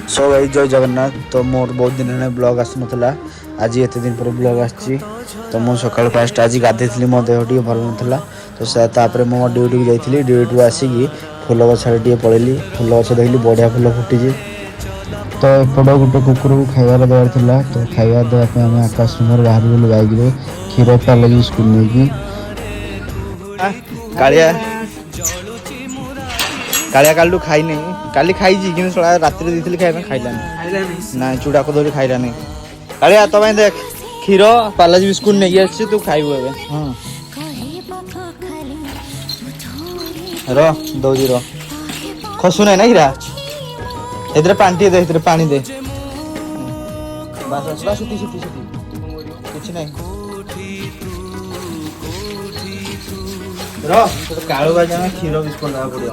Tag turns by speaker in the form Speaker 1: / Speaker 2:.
Speaker 1: सो भाई जय जगन्नाथ। तो मोर बहुत दिन है ब्लॉग आस नाला आज एत दिन पर ब्लॉग आसी। तो मुझे सका फास्ट आज गाधे मो देह टे भल नाला। तो तापर मो ड्यूटी को जाइली ड्यूटी आसिकी फुल गछ टे पलैली फुल गछ देखली बढ़िया फुल फुटी। तो एपट गोटे कुकुर को खाइबार देवार था। तो खाଇବା देवाई आम आकाश रूम बाहर गलु बैग क्षीर पा लगी स्कूल नहीं कालिया कालिया कालू खाई नहीं काली खाई कि रात दी खाई खाइलानी ना चूड़ा कदली खाइलानी। कालिया तो देख क्षीर पालाजी बिस्कुट नहीं आसी तू खाइबू ए दौजी खसु ना हीरा ए पानी दे पानी दे बस बस कुछ नहीं कालू बाजा क्षीर बिस्कुट पड़ो।